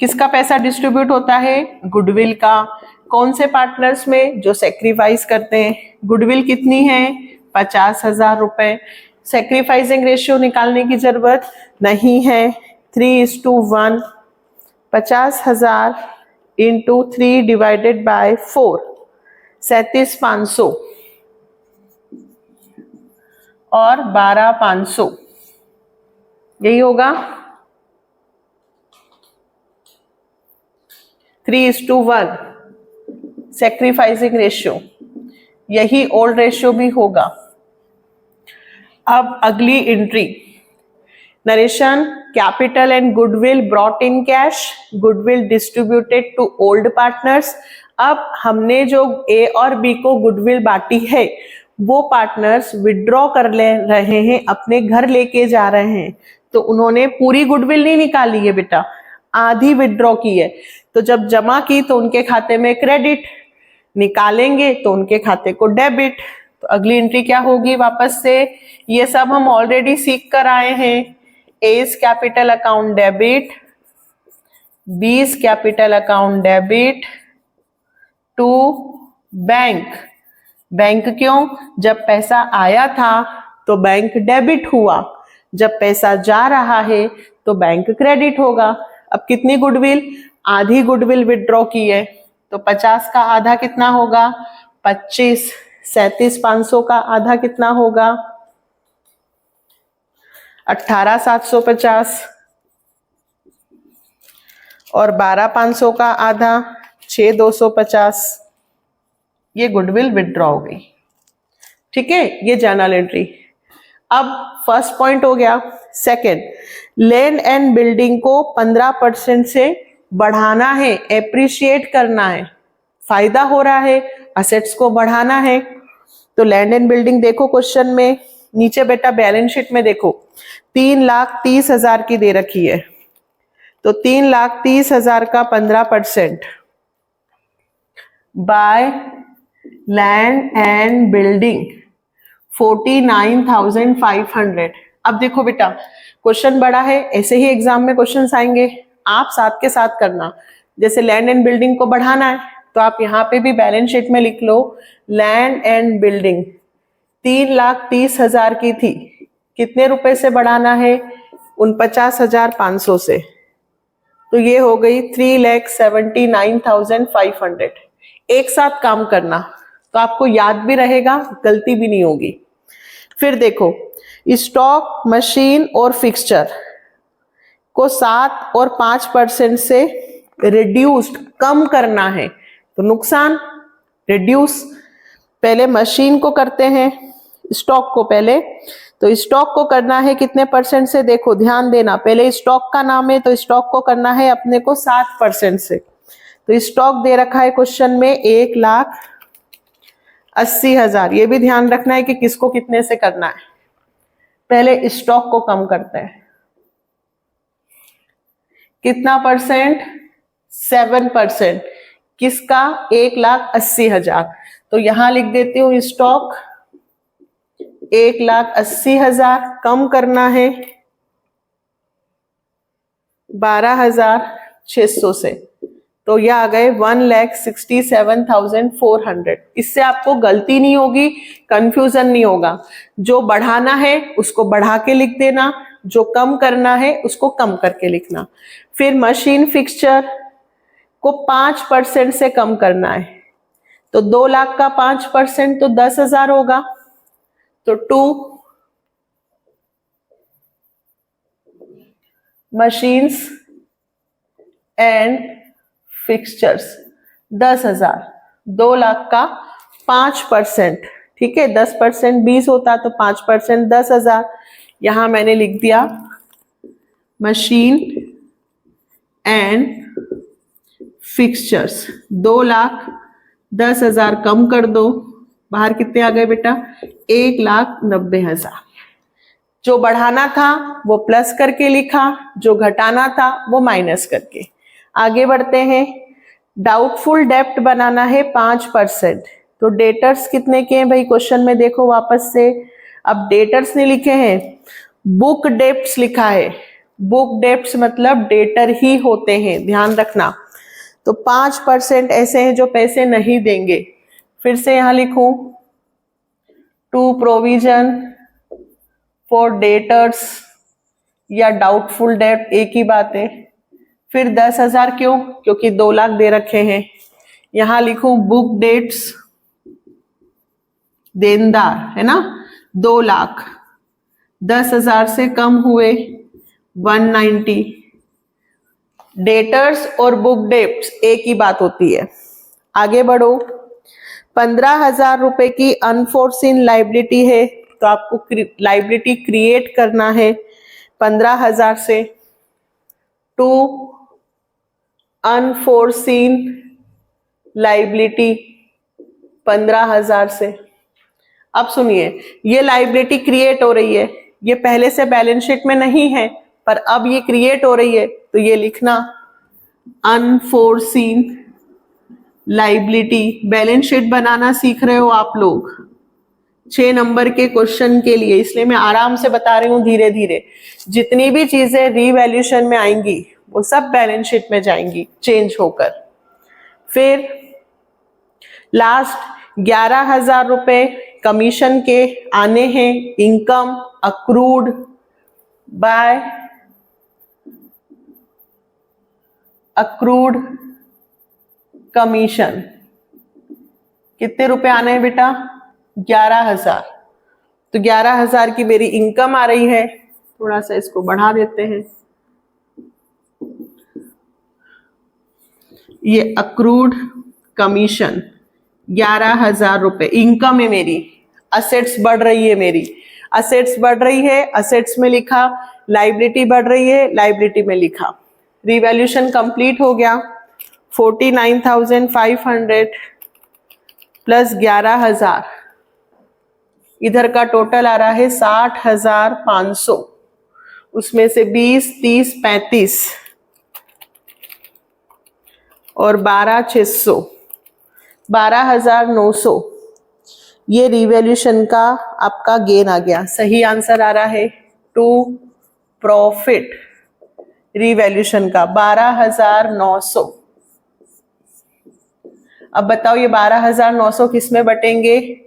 किसका पैसा डिस्ट्रीब्यूट होता है, गुडविल का। कौन से पार्टनर्स में, जो सैक्रिफाइस करते हैं। गुडविल कितनी है, 50,000 रुपए। सैक्रिफाइसिंग रेशियो निकालने की जरूरत नहीं है, 3:1, 50,000 इंटू 3 डिवाइडेड बाय 4, 37,500 और 12,500, यही होगा 3:1 सैक्रिफाइसिंग रेशियो, यही ओल्ड रेशियो भी होगा। अब अगली एंट्री, narration capital and goodwill brought in cash, goodwill distributed to old partners. अब हमने जो ए और बी को गुडविल बांटी है वो पार्टनर्स विड्रॉ कर ले रहे हैं, अपने घर लेके जा रहे हैं, तो उन्होंने पूरी गुडविल नहीं निकाली है बेटा, आधी विड्रॉ की है। तो जब जमा की तो उनके खाते में क्रेडिट, निकालेंगे तो उनके खाते को डेबिट। तो अगली एंट्री क्या होगी, वापस से ये सब हम ऑलरेडी सीख कर आए हैं। A's capital account debit, B's capital account debit to bank. Bank क्यों, जब पैसा आया था तो बैंक डेबिट हुआ, जब पैसा जा रहा है तो बैंक क्रेडिट होगा। अब कितनी गुडविल, आधी गुडविल विड्रॉ की है, तो 50 का आधा कितना होगा, 25। 37,500 का आधा कितना होगा, 18,750 और 12,500 का आधा 6,250। ये गुडविल विड्रॉ हो गई, ठीक है, ये जर्नल एंट्री। अब फर्स्ट पॉइंट हो गया। सेकंड, लैंड एंड बिल्डिंग को 15% से बढ़ाना है, एप्रिशिएट करना है, फायदा हो रहा है, असेट्स को बढ़ाना है। तो लैंड एंड बिल्डिंग देखो क्वेश्चन में, नीचे बेटा बैलेंस शीट में देखो 3,30,000 की दे रखी है, तो 3,30,000 का 15% बाय लैंड एंड बिल्डिंग 49,500। अब देखो बेटा क्वेश्चन बड़ा है, ऐसे ही एग्जाम में क्वेश्चंस आएंगे, आप साथ के साथ करना। जैसे लैंड एंड बिल्डिंग को बढ़ाना है तो आप यहाँ पे भी बैलेंस शीट में लिख लो, लैंड एंड बिल्डिंग 3,30,000 की थी, कितने रुपए से बढ़ाना है, 49,500 से, तो ये हो गई 3,79,500। एक साथ काम करना तो आपको याद भी रहेगा, गलती भी नहीं होगी। फिर देखो स्टॉक, मशीन और फिक्सचर को 7 और 5% से रिड्यूस्ड, कम करना है, तो नुकसान रिड्यूस। पहले मशीन को करते हैं, स्टॉक को पहले, तो स्टॉक को करना है कितने परसेंट से, देखो ध्यान देना, पहले स्टॉक का नाम है तो स्टॉक को करना है अपने को 7% से। तो स्टॉक दे रखा है क्वेश्चन में 1,80,000, ये भी ध्यान रखना है कि किसको कितने से करना है। पहले स्टॉक को कम करते हैं, कितना परसेंट, 7%, किसका, 1,80,000। तो यहां लिख देती हूं स्टॉक 1,80,000 कम करना है 12,600 से, तो ये आ गए 1,67,400। इससे आपको गलती नहीं होगी, कंफ्यूजन नहीं होगा। जो बढ़ाना है उसको बढ़ा के लिख देना, जो कम करना है उसको कम करके लिखना। फिर मशीन फिक्सचर को 5% से कम करना है, तो 2 लाख का 5% तो 10,000 होगा। तो 2 मशीन्स एंड फिक्सचर्स 10,000, 2 लाख का 5%, ठीक है। 10% 20 होता तो 5% 10,000। यहां मैंने लिख दिया मशीन एंड फिक्सचर्स 2,10,000 कम कर दो, बाहर कितने आ गए बेटा? 1,90,000। जो बढ़ाना था वो प्लस करके लिखा, जो घटाना था वो माइनस करके। आगे बढ़ते हैं। डाउटफुल डेप्ट बनाना है 5%, तो डेटर्स कितने के हैं भाई? क्वेश्चन में देखो वापस से। अब डेटर्स नहीं लिखे हैं, बुक डेप्ट्स लिखा है। बुक डेप्ट्स मतलब डेटर ही होते हैं, ध्यान रखना। तो 5% ऐसे हैं जो पैसे नहीं देंगे। फिर से यहां लिखूं, टू प्रोविजन फॉर डेटर्स या डाउटफुल डेप्ट एक ही बात है। फिर 10,000 क्यों? क्योंकि 2 लाख दे रखे हैं। यहां लिखूं बुक डेट्स, देनदार है ना, 2 लाख, 10,000 से कम हुए 190। डेटर्स और बुक डेट्स एक ही बात होती है। आगे बढ़ो। 15,000 रुपए की अनफोर्सिन लाइबिलिटी है, तो आपको लाइबिलिटी क्रिएट करना है 15,000 से। टू अनफोर्सिन लाइबिलिटी 15,000 से। अब सुनिए, ये लाइबिलिटी क्रिएट हो रही है, ये पहले से बैलेंस शीट में नहीं है, पर अब ये क्रिएट हो रही है, तो ये लिखना अनफोर्सीन लाइबिलिटी। बैलेंस शीट बनाना सीख रहे हो आप लोग 6 नंबर के क्वेश्चन के लिए, इसलिए मैं आराम से बता रही हूं धीरे धीरे। जितनी भी चीजें रीवैल्यूएशन में आएंगी वो सब बैलेंस शीट में जाएंगी चेंज होकर। फिर लास्ट 11,000 रुपए कमीशन के आने हैं, income accrued by accrued commission. कितने रुपए आने हैं बेटा? 11,000। तो 11,000 की मेरी इनकम आ रही है, थोड़ा सा इसको बढ़ा देते हैं। ये अक्रूड कमीशन 11,000 रुपए इनकम है मेरी। असेट्स बढ़ रही है मेरी, असेट्स बढ़ रही है, असेट्स में लिखा। लाइबिलिटी बढ़ रही है, लाइबिलिटी में लिखा। रिवैल्यूएशन कंप्लीट हो गया। 49,500 प्लस 11,000, इधर का टोटल आ रहा है 60,500। उसमें से 20, 30, 35 और 12,600, 12,900। ये रिवैल्यूएशन का आपका गेन आ गया। सही आंसर आ रहा है टू प्रॉफिट रिवैल्यूएशन का 12,900। अब बताओ ये 12,900 किस में बटेंगे?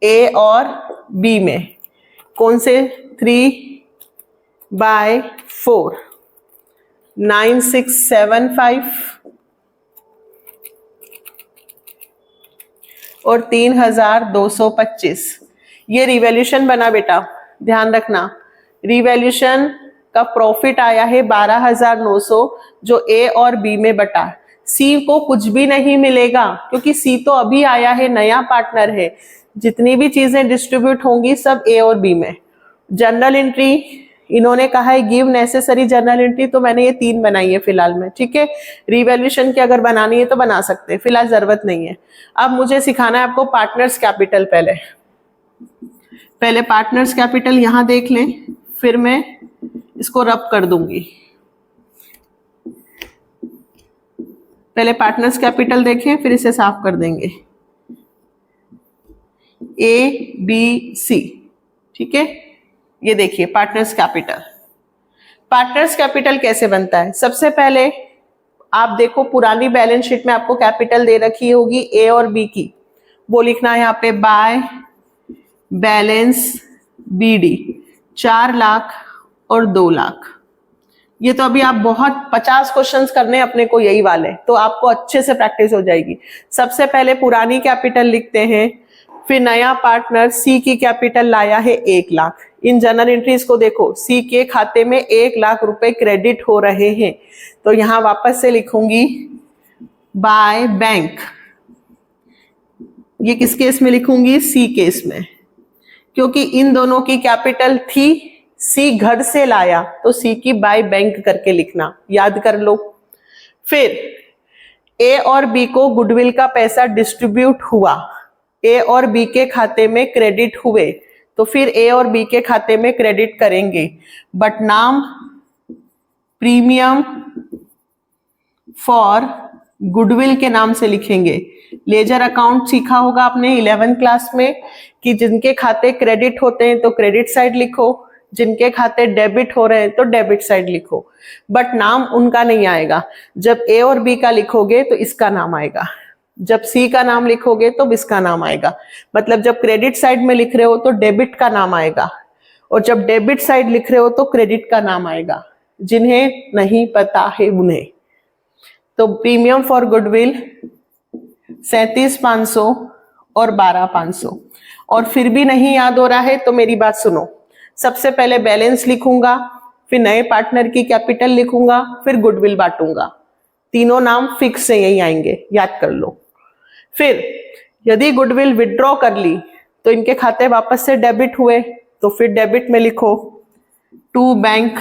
ए और बी में। कौन से? 3/4, 9,675 और 3,225। ये रिवैल्यूएशन बना बेटा, ध्यान रखना। रिवैल्यूएशन का प्रॉफिट आया है 12,900, जो ए और बी में बटा। सी को कुछ भी नहीं मिलेगा, क्योंकि सी तो अभी आया है, नया पार्टनर है। जितनी भी चीजें डिस्ट्रीब्यूट होंगी सब ए और बी में। जर्नल एंट्री इन्होंने कहा है गिव नेसेसरी जर्नल एंट्री, तो मैंने ये 3 बनाई है फिलहाल में, ठीक है। रिवैल्यूएशन की अगर बनानी है तो बना सकते हैं, फिलहाल जरूरत नहीं है। अब मुझे सिखाना है आपको पार्टनर्स कैपिटल। पहले पार्टनर्स कैपिटल यहां देख लें, फिर मैं इसको रब कर दूंगी। पहले पार्टनर्स कैपिटल देखें, फिर इसे साफ कर देंगे। ए बी सी, ठीक है। ये देखिए पार्टनर्स कैपिटल। पार्टनर्स कैपिटल कैसे बनता है? सबसे पहले आप देखो पुरानी बैलेंस शीट में आपको कैपिटल दे रखी होगी ए और बी की, वो लिखना है यहाँ पे बाय बैलेंस बीडी 4 लाख और 2 लाख। ये तो अभी आप बहुत 50 क्वेश्चंस करने अपने को यही वाले, तो आपको अच्छे से प्रैक्टिस हो जाएगी। सबसे पहले पुरानी कैपिटल लिखते हैं, फिर नया पार्टनर सी की कैपिटल लाया है 1 लाख। इन जर्नल एंट्रीज को देखो, सी के खाते में 1 लाख रुपए क्रेडिट हो रहे हैं, तो यहां वापस से लिखूंगी बाय बैंक। ये किस केस में लिखूंगी? सी केस में, क्योंकि इन दोनों की कैपिटल थी, सी घर से लाया तो सी की बाय बैंक करके लिखना, याद कर लो। फिर ए और बी को गुडविल का पैसा डिस्ट्रीब्यूट हुआ, ए और बी के खाते में क्रेडिट हुए, तो फिर ए और बी के खाते में क्रेडिट करेंगे, बट नाम प्रीमियम फॉर गुडविल के नाम से लिखेंगे। लेजर अकाउंट सीखा होगा आपने 11th क्लास में कि जिनके खाते क्रेडिट होते हैं तो क्रेडिट साइड लिखो, जिनके खाते डेबिट हो रहे हैं तो डेबिट साइड लिखो, बट नाम उनका नहीं आएगा। जब ए और बी का लिखोगे तो इसका नाम आएगा, जब सी का नाम लिखोगे तो इसका नाम आएगा। मतलब जब क्रेडिट साइड में लिख रहे हो तो डेबिट का नाम आएगा, और जब डेबिट साइड लिख रहे हो तो क्रेडिट का नाम आएगा। जिन्हें नहीं पता है उन्हें, तो प्रीमियम फॉर गुडविल 37,500 और 12,500। और फिर भी नहीं याद हो रहा है तो मेरी बात सुनो, सबसे पहले बैलेंस लिखूंगा, फिर नए पार्टनर की कैपिटल लिखूंगा, फिर गुडविल बांटूंगा। तीनों नाम फिक्स से यही आएंगे, याद कर लो। फिर यदि गुडविल विड्रॉ कर ली तो इनके खाते वापस से डेबिट हुए, तो फिर डेबिट में लिखो टू बैंक।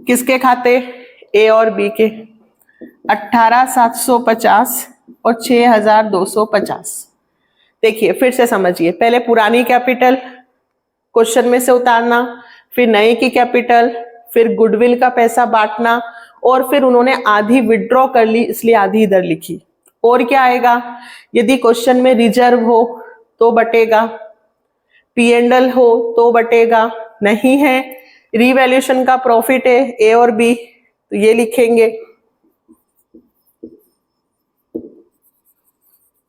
किसके खाते? ए और बी के। 18,750 और 6,250। देखिए फिर से समझिए, पहले पुरानी कैपिटल क्वेश्चन में से उतारना, फिर नए की कैपिटल, फिर गुडविल का पैसा बांटना, और फिर उन्होंने आधी विड्रॉ कर ली इसलिए आधी इधर लिखी। और क्या आएगा? यदि क्वेश्चन में रिजर्व हो तो बटेगा, P&L हो तो बटेगा, नहीं है रीवैल्यूएशन का प्रॉफिट है ए और बी तो ये लिखेंगे।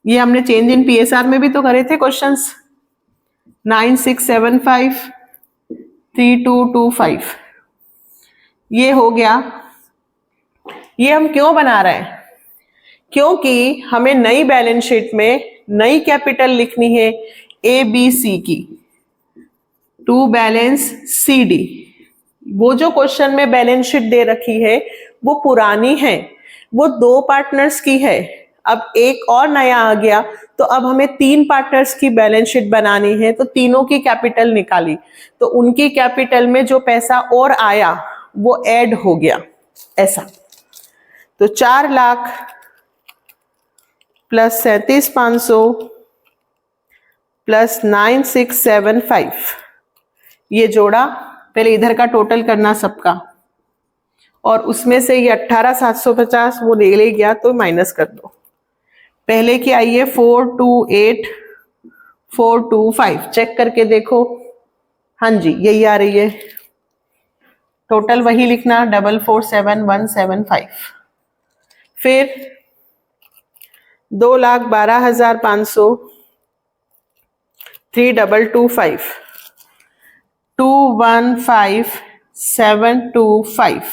ये हमने चेंज इन PSR में भी तो करे थे क्वेश्चंस। 9675 3225 ये हो गया। ये हम क्यों बना रहे हैं? क्योंकि हमें नई बैलेंस शीट में नई कैपिटल लिखनी है ABC की, टू बैलेंस CD। वो जो क्वेश्चन में बैलेंस शीट दे रखी है वो पुरानी है, वो 2 पार्टनर्स की है। अब एक और नया आ गया तो अब हमें 3 पार्टनर्स की बैलेंस शीट बनानी है, तो तीनों की कैपिटल निकाली, तो उनकी कैपिटल में जो पैसा और आया वो ऐड हो गया ऐसा। तो 4 लाख प्लस 37,500 प्लस 9675 ये जोड़ा। पहले इधर का टोटल करना सबका, और उसमें से ये 18,750 वो ले गया तो माइनस कर दो। पहले की आई है 428 425, चेक करके देखो। हाँ जी यही आ रही है, टोटल वही लिखना 447,175। फिर 2,12,500 3,225 215,725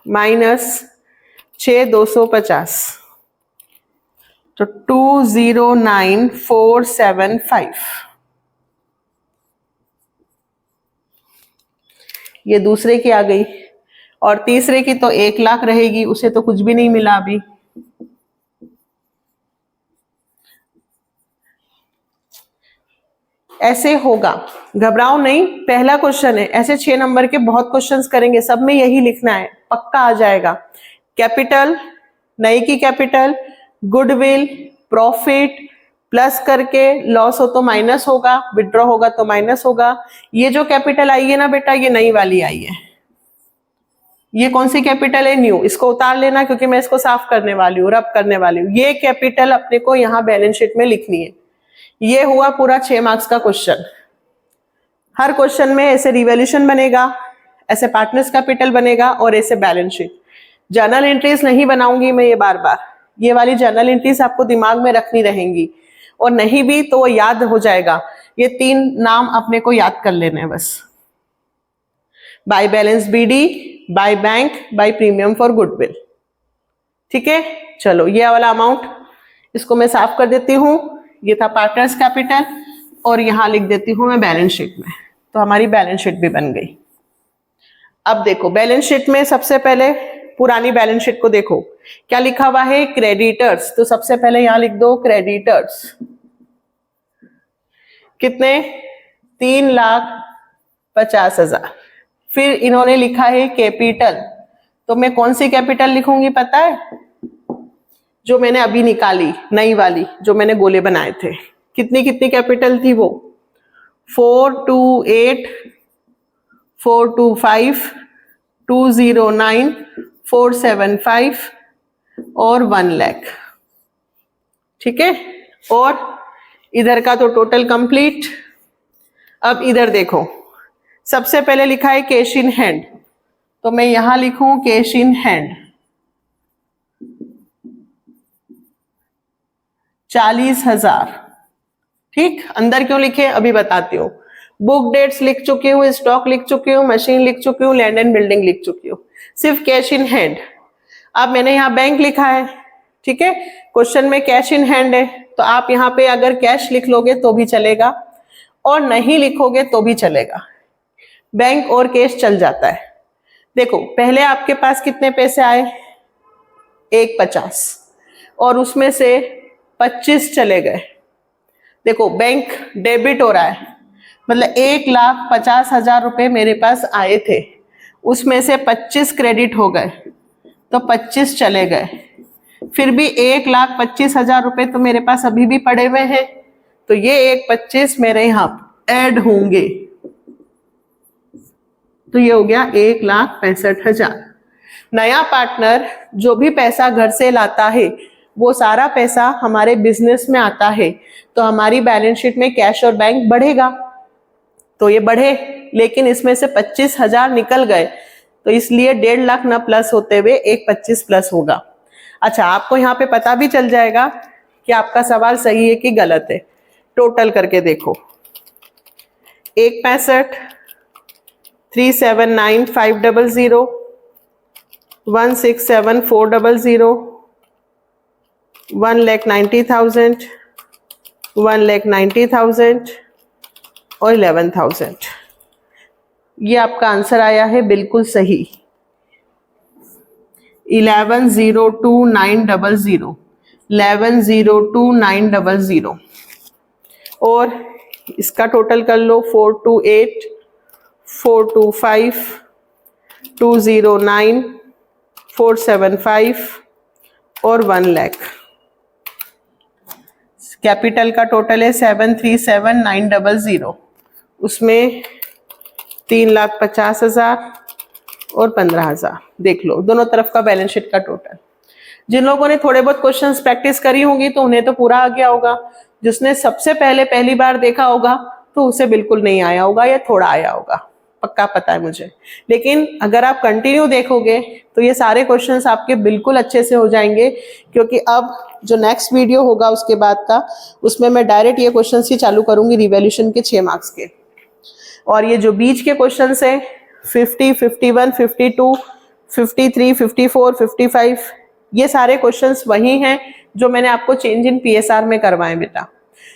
माइनस 6,250 तो 209,475। ये दूसरे की आ गई, और तीसरे की तो 1 लाख रहेगी, उसे तो कुछ भी नहीं मिला अभी। ऐसे होगा, घबराओ नहीं, पहला क्वेश्चन है। ऐसे 6 नंबर के बहुत क्वेश्चंस करेंगे, सब में यही लिखना है, पक्का आ जाएगा। कैपिटल, नई की कैपिटल, गुडविल, प्रॉफिट, प्लस करके लॉस हो तो माइनस होगा, विड्रॉ होगा तो माइनस होगा। ये जो कैपिटल आई है ना बेटा, ये नई वाली आई है। ये कौन सी कैपिटल है? न्यू। इसको उतार लेना क्योंकि मैं इसको साफ करने वाली हूँ, रब करने वाली हूँ। ये कैपिटल अपने को यहाँ बैलेंस शीट में लिखनी है। ये हुआ पूरा 6 मार्क्स का क्वेश्चन। हर क्वेश्चन में ऐसे रिवैल्यूएशन बनेगा, ऐसे पार्टनर्स कैपिटल बनेगा और ऐसे बैलेंस शीट। जर्नल एंट्रीज नहीं बनाऊंगी मैं ये बार बार, ये वाली जर्नल एंट्रीज आपको दिमाग में रखनी रहेंगी, और नहीं भी तो वो याद हो जाएगा। ये 3 नाम अपने को याद कर लेने हैं बस, by balance BD, by bank, by premium for goodwill. ठीक है, चलो ये वाला अमाउंट इसको मैं साफ कर देती हूँ। ये था पार्टनर्स कैपिटल और यहां लिख देती हूं मैं बैलेंस शीट में, तो हमारी बैलेंस शीट भी बन गई। अब देखो बैलेंस शीट में सबसे पहले पुरानी बैलेंस शीट को देखो, क्या लिखा हुआ है, क्रेडिटर्स। तो सबसे पहले यहां लिख दो क्रेडिटर्स, कितने, 3,50,000। फिर इन्होंने लिखा है कैपिटल, तो मैं कौन सी कैपिटल लिखूंगी पता है, जो मैंने अभी निकाली नई वाली, जो मैंने गोले बनाए थे। कितनी कितनी कैपिटल थी वो, 428, 425, 209, 475 और 1 लाख। ठीक है, और इधर का तो टोटल कंप्लीट। अब इधर देखो, सबसे पहले लिखा है कैश इन हैंड, तो मैं यहां लिखूं कैश इन हैंड 40,000। ठीक, अंदर क्यों लिखे अभी बताती हूँ। बुक डेट्स लिख चुकी हूँ, स्टॉक लिख चुकी हूँ, मशीन लिख चुकी हूँ, लैंड एंड बिल्डिंग लिख चुकी हूँ, सिर्फ कैश इन हैंड। अब मैंने यहाँ बैंक लिखा है, ठीक है, क्वेश्चन में कैश इन हैंड है, तो आप यहाँ पे अगर कैश लिख लोगे तो भी चलेगा और नहीं लिखोगे तो भी चलेगा, बैंक और कैश चल जाता है। देखो पहले आपके पास कितने पैसे आए, 150, और उसमें से 25 चले गए। देखो बैंक डेबिट हो रहा है, मतलब 1,50,000 रुपए मेरे पास आए थे, उसमें से 25 क्रेडिट हो गए, तो 25 चले गए। फिर भी 1,25,000 रुपए तो मेरे पास अभी भी पड़े हुए हैं, तो ये 1,25 मेरे यहाँ ऐड होंगे, तो ये हो गया 1,65,000। नया पार्टनर जो भी पैसा घर से लाता है वो सारा पैसा हमारे बिजनेस में आता है, तो हमारी बैलेंस शीट में कैश और बैंक बढ़ेगा, तो ये बढ़े, लेकिन इसमें से 25,000 निकल गए, तो इसलिए 1.5 लाख न प्लस होते हुए 1,25 प्लस होगा। अच्छा, आपको यहाँ पे पता भी चल जाएगा कि आपका सवाल सही है कि गलत है। टोटल करके देखो, 1,65,000, 379,500, 167,400, 1,90,000, 1,90,000 और 11,000। ये आपका आंसर आया है बिल्कुल सही, 11,02,900, 11,02,900। और इसका टोटल कर लो, 428, 425, 209, 475 और 1 लाख। कैपिटल का टोटल है 737,900, उसमें 3,50,000 और 15,000। देख लो दोनों तरफ का बैलेंस शीट का टोटल। जिन लोगों ने थोड़े बहुत क्वेश्चंस प्रैक्टिस करी होंगी तो उन्हें तो पूरा आ गया होगा, जिसने सबसे पहले पहली बार देखा होगा तो उसे बिल्कुल नहीं आया होगा या थोड़ा आया होगा, पक्का पता है मुझे। लेकिन अगर आप कंटिन्यू देखोगे तो ये सारे क्वेश्चंस आपके बिल्कुल अच्छे से हो जाएंगे, क्योंकि अब जो नेक्स्ट वीडियो होगा उसके बाद का, उसमें मैं डायरेक्ट ये क्वेश्चंस ही चालू करूंगी रिवैल्यूएशन के 6 मार्क्स के। और ये जो बीच के क्वेश्चंस हैं 50, 51, 52, 53, 54, 55, ये सारे क्वेश्चंस वही हैं जो मैंने आपको चेंज इन पीएसआर में करवाए बेटा।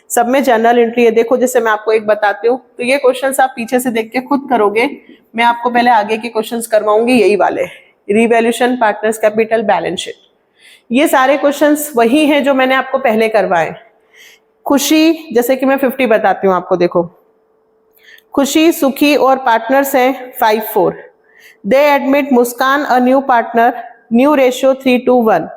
सब में जर्नल एंट्री है। देखो जैसे मैं आपको एक बताती हूँ, तो ये क्वेश्चंस आप पीछे से देख के खुद करोगे, मैं आपको पहले आगे के क्वेश्चंस करवाऊंगी यही वाले, revaluation, partners capital, balance sheet. ये सारे क्वेश्चंस वही हैं जो मैंने आपको पहले करवाए। खुशी, जैसे कि मैं 50 बताती हूँ आपको, देखो खुशी, सुखी और पार्टनर्स हैं 5-4। दे admit Muskan a new partner, new ratio 3:1।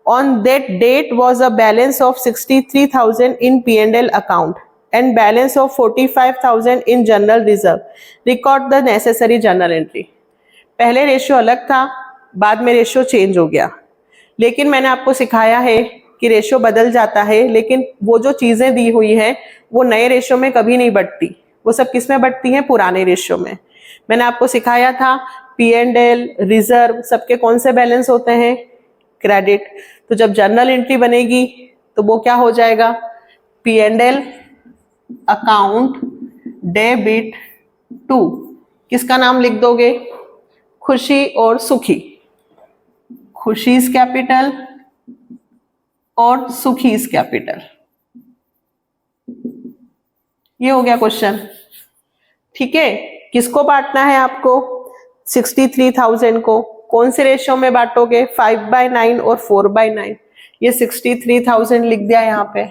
On that date was a balance of 63,000 in P&L account and balance of 45,000 in general reserve. Record the necessary journal entry. पहले रेशियो अलग था, बाद में रेशियो चेंज हो गया, लेकिन मैंने आपको सिखाया है कि रेशियो बदल जाता है, लेकिन वो जो चीजें दी हुई हैं वो नए रेशियो में कभी नहीं बढ़ती, वो सब किस में बढ़ती हैं, पुराने रेशियो में। मैंने आपको सिखाया था P&L, रिजर्व सबके कौन से बैलेंस होते हैं, क्रेडिट। तो जब जर्नल एंट्री बनेगी तो वो क्या हो जाएगा, P&L अकाउंट डेबिट टू, किसका नाम लिख दोगे, खुशी और सुखी, खुशीज कैपिटल और सुखीज कैपिटल। ये हो गया क्वेश्चन। ठीक है, किसको बांटना है आपको, 63,000 को। कौन से रेशियो में बांटोगे, 5/9 और 4/9। ये 63,000 लिख दिया यहाँ पे।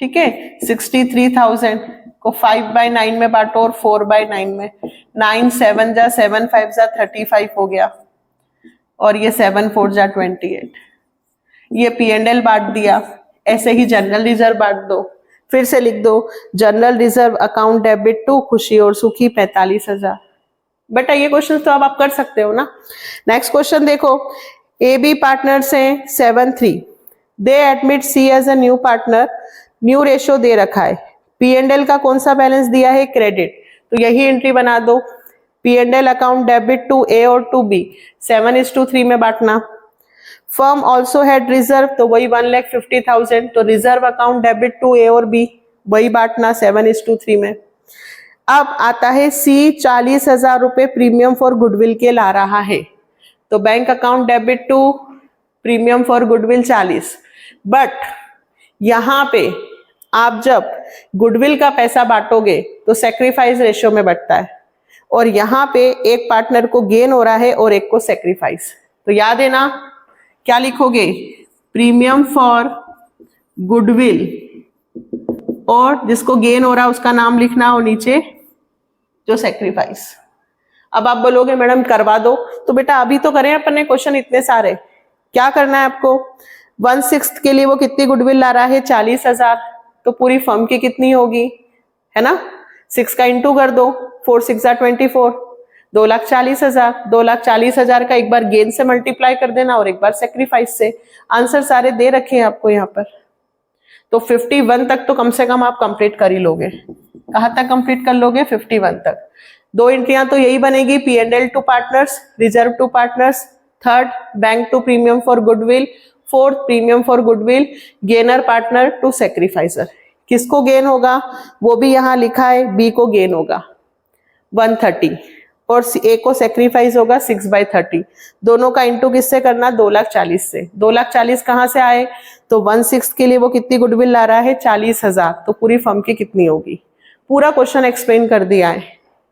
ठीक है, 63,000 को 5/9 में बांटो और 4/9 में। 9 7 जा 7 5 जा 35 हो गया और ये 7 4 जा 28। ये P&L बांट दिया। ऐसे ही जनरल रिजर्व बांट दो, फिर से लिख दो general reserve account debit to Khushi और सुखी 45,000। बेटा ये क्वेश्चन तो अब आप कर सकते हो ना। नेक्स्ट क्वेश्चन देखो, AB पार्टनर्स हैं 7-3, they admit C as a new partner, new ratio दे रखा है, P&L का कौन सा बैलेंस दिया है, क्रेडिट। तो यही एंट्री बना दो, P&L account debit to A और टू B, 7:3 में बांटना। फर्म ऑल्सो हैड रिजर्व, तो वही 1,50,000, तो reserve account debit to A और B, वही बांटना 7:3 में। अब आता है C 40,000 रुपए प्रीमियम फॉर गुडविल के ला रहा है, तो bank account debit to premium for goodwill 40। But यहां पे आप जब गुडविल का पैसा बांटोगे तो सेक्रीफाइस रेशियो में बढ़ता है, और यहाँ पे एक पार्टनर को गेन हो रहा है और एक को सेक्रीफाइस। तो याद है ना, क्या लिखोगे, प्रीमियम फॉर गुडविल, और जिसको गेन हो रहा है उसका नाम लिखना और नीचे जो सेक्रीफाइस। अब आप बोलोगे मैडम करवा दो, तो बेटा अभी तो करें अपन ने क्वेश्चन इतने सारे। क्या करना है आपको, 1/6 के लिए वो कितनी गुडविल ला रहा है, 40,000, तो पूरी फर्म की कितनी होगी, है ना, 6 का इंटू कर दो, 4 6 जा 24, 2,40,000। 2,40,000 का एक बार गेन से मल्टीप्लाई कर देना और एक बार सेक्रीफाइस से। आंसर सारे दे रखे हैं आपको यहाँ पर। तो 51 तक तो कम से कम आप कंप्लीट कर ही लोगे। कहाँ तक कंप्लीट कर लोगे, 51 तक। दो एंट्रियां तो यही बनेगी, P&L to partners, reserve to partners, third bank to premium for goodwill, fourth premium for goodwill, gainer partner to sacrificer. किसको गेन होगा वो भी यहाँ लिखा है, B को गेन होगा 130 और A को सेक्रीफाइस होगा 6/30। दोनों का इंटू किससे करना, 2,40,000 से। 2,40,000 कहाँ से आए, तो 1/6 के लिए वो कितनी गुडविल ला रहा है, 40,000, तो पूरी फर्म की कितनी होगी। पूरा क्वेश्चन एक्सप्लेन कर दिया है।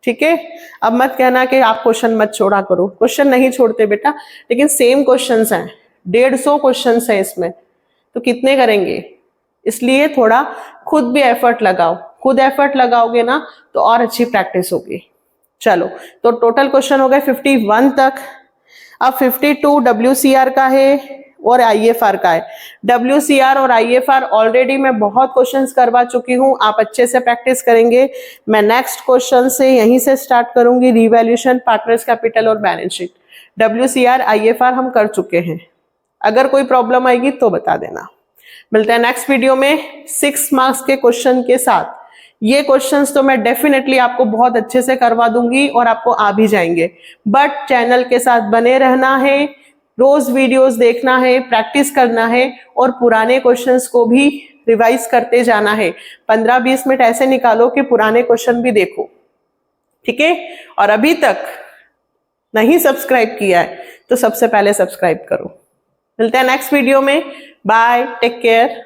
ठीक है, अब मत कहना कि आप क्वेश्चन मत छोड़ा करो, क्वेश्चन नहीं छोड़ते बेटा, लेकिन सेम क्वेश्चंस हैं, 150 क्वेश्चंस हैं इसमें, तो कितने करेंगे, इसलिए थोड़ा खुद भी एफर्ट लगाओ। खुद एफर्ट लगाओगे ना तो और अच्छी प्रैक्टिस होगी। चलो, तो टोटल क्वेश्चन हो गए 51 तक। अब 52 WCR का है और IFR का है। WCR और IFR ऑलरेडी मैं बहुत क्वेश्चंस करवा चुकी हूँ, आप अच्छे से प्रैक्टिस करेंगे। मैं नेक्स्ट क्वेश्चन से यहीं से स्टार्ट करूंगी, रिवैल्यूएशन, पार्टनर्स कैपिटल और बैलेंस शीट। WCR IFR हम कर चुके हैं, अगर कोई प्रॉब्लम आएगी तो बता देना। मिलते हैं नेक्स्ट वीडियो में 6 मार्क्स के क्वेश्चन के साथ। ये क्वेश्चंस तो मैं डेफिनेटली आपको बहुत अच्छे से करवा दूंगी और आपको आ भी जाएंगे, बट चैनल के साथ बने रहना है, रोज वीडियोस देखना है, प्रैक्टिस करना है और पुराने क्वेश्चंस को भी रिवाइज करते जाना है। 15-20 मिनट ऐसे निकालो कि पुराने क्वेश्चन भी देखो। ठीक है, और अभी तक नहीं सब्सक्राइब किया है तो सबसे पहले सब्सक्राइब करो। मिलते हैं नेक्स्ट वीडियो में, बाय, टेक केयर।